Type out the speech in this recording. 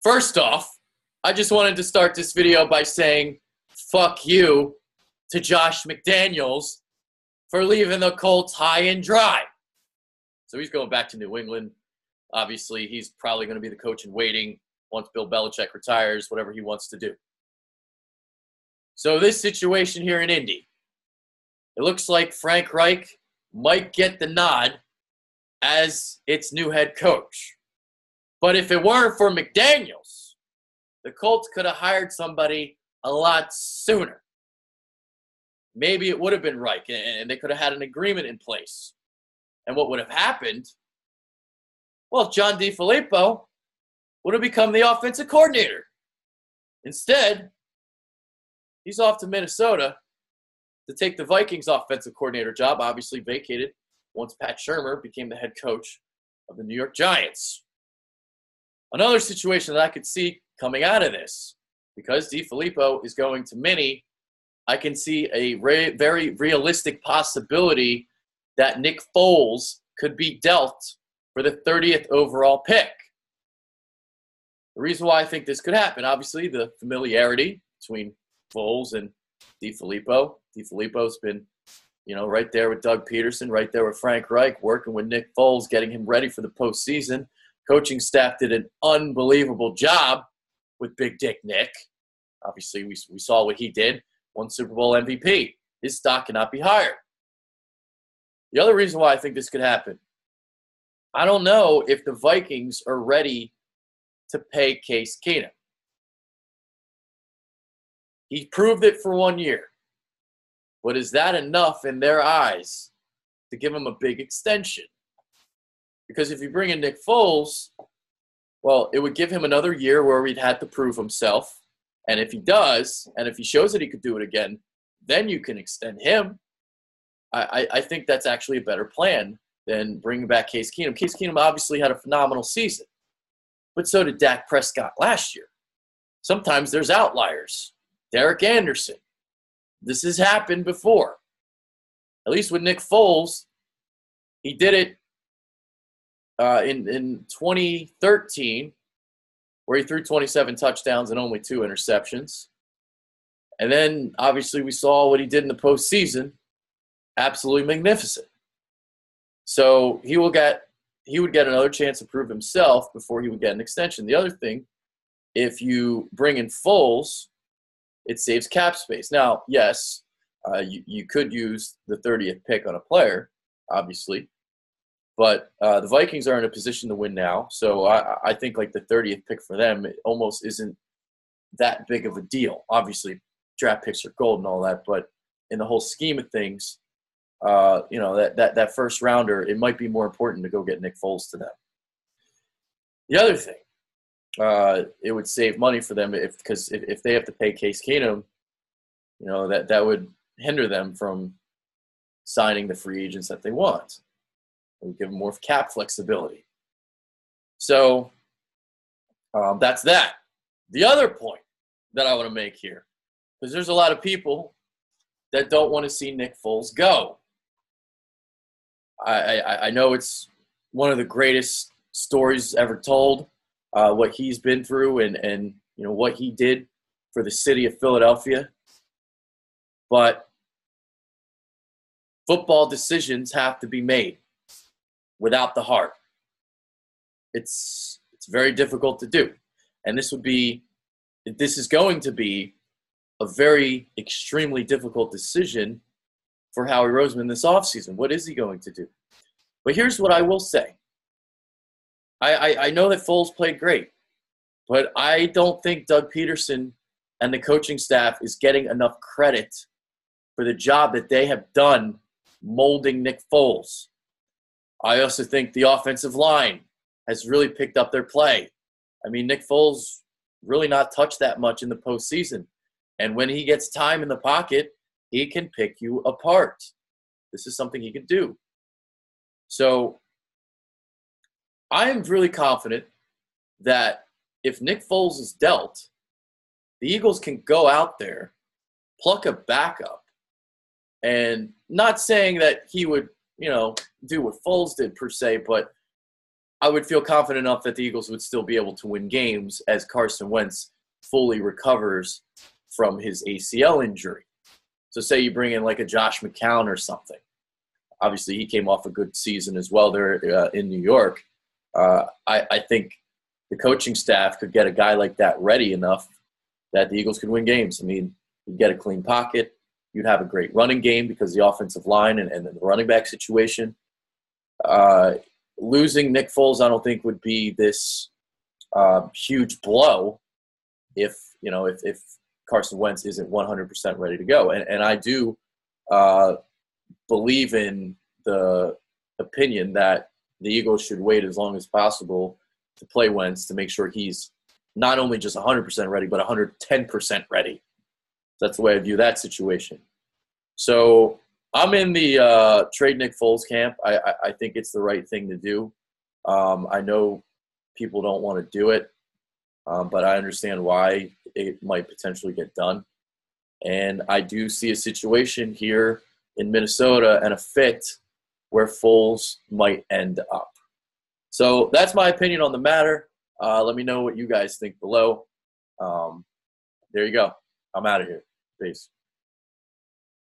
First off, I just wanted to start this video by saying fuck you to Josh McDaniels for leaving the Colts high and dry. So he's going back to New England. Obviously, he's probably going to be the coach in waiting once Bill Belichick retires, whatever he wants to do. So this situation here in Indy, it looks like Frank Reich might get the nod as its new head coach. But if it weren't for McDaniels, the Colts could have hired somebody a lot sooner. Maybe it would have been Reich, and they could have had an agreement in place. And what would have happened? Well, John DeFilippo would have become the offensive coordinator. Instead, he's off to Minnesota to take the Vikings offensive coordinator job, obviously vacated once Pat Shurmur became the head coach of the New York Giants. Another situation that I could see coming out of this, because DeFilippo is going to Minnie, I can see a very realistic possibility that Nick Foles could be dealt for the 30th overall pick. The reason why I think this could happen, obviously the familiarity between Foles and DeFilippo. DeFilippo's been, right there with Doug Peterson, right there with Frank Reich, working with Nick Foles, getting him ready for the postseason. Coaching staff did an unbelievable job with Big Dick Nick. Obviously, we saw what he did. Won Super Bowl MVP. His stock cannot be higher. The other reason why I think this could happen, I don't know if the Vikings are ready to pay Case Keenum. He proved it for 1 year. But is that enough in their eyes to give him a big extension? Because if you bring in Nick Foles, well, it would give him another year where he'd had to prove himself. And if he does, and if he shows that he could do it again, then you can extend him. I think that's actually a better plan than bringing back Case Keenum. Case Keenum obviously had a phenomenal season, but so did Dak Prescott last year. Sometimes there's outliers. Derek Anderson. This has happened before. At least with Nick Foles, he did it in 2013, where he threw 27 touchdowns and only 2 interceptions. And then, obviously, we saw what he did in the postseason. Absolutely magnificent. So he would get another chance to prove himself before he would get an extension. The other thing, if you bring in Foles, it saves cap space. Now, yes, you could use the 30th pick on a player, obviously. But the Vikings are in a position to win now. So I think like the 30th pick for them, it almost isn't that big of a deal. Obviously, draft picks are gold and all that. But in the whole scheme of things, that first rounder, it might be more important to go get Nick Foles to them. The other thing, it would save money for them because if they have to pay Case Keenum, that would hinder them from signing the free agents that they want. It would give them more cap flexibility. So that's that. The other point that I want to make here, because there's a lot of people that don't want to see Nick Foles go. I know it's one of the greatest stories ever told, what he's been through and what he did for the city of Philadelphia. But football decisions have to be made without the heart. It's very difficult to do. And this is going to be a very extremely difficult decision for Howie Roseman this offseason. What is he going to do? But here's what I will say. I know that Foles played great, but I don't think Doug Peterson and the coaching staff is getting enough credit for the job that they have done molding Nick Foles. I also think the offensive line has really picked up their play. I mean, Nick Foles really not touched that much in the postseason. And when he gets time in the pocket, he can pick you apart. This is something he can do. So I am really confident that if Nick Foles is dealt, the Eagles can go out there, pluck a backup, and not saying that he would, do what Foles did per se, but I would feel confident enough that the Eagles would still be able to win games as Carson Wentz fully recovers from his ACL injury. So say you bring in like a Josh McCown or something. Obviously, he came off a good season as well there in New York. I think the coaching staff could get a guy like that ready enough that the Eagles could win games. I mean, you'd get a clean pocket. You'd have a great running game because the offensive line and the running back situation. Losing Nick Foles, I don't think would be this huge blow if Carson Wentz isn't 100% ready to go. And I do believe in the opinion that the Eagles should wait as long as possible to play Wentz to make sure he's not only just 100% ready, but 110% ready. That's the way I view that situation. So I'm in the trade Nick Foles camp. I think it's the right thing to do. I know people don't want to do it, but I understand why it might potentially get done. And I do see a situation here in Minnesota and a fit where Foles might end up. So that's my opinion on the matter. Let me know what you guys think below. There you go. I'm out of here. Peace.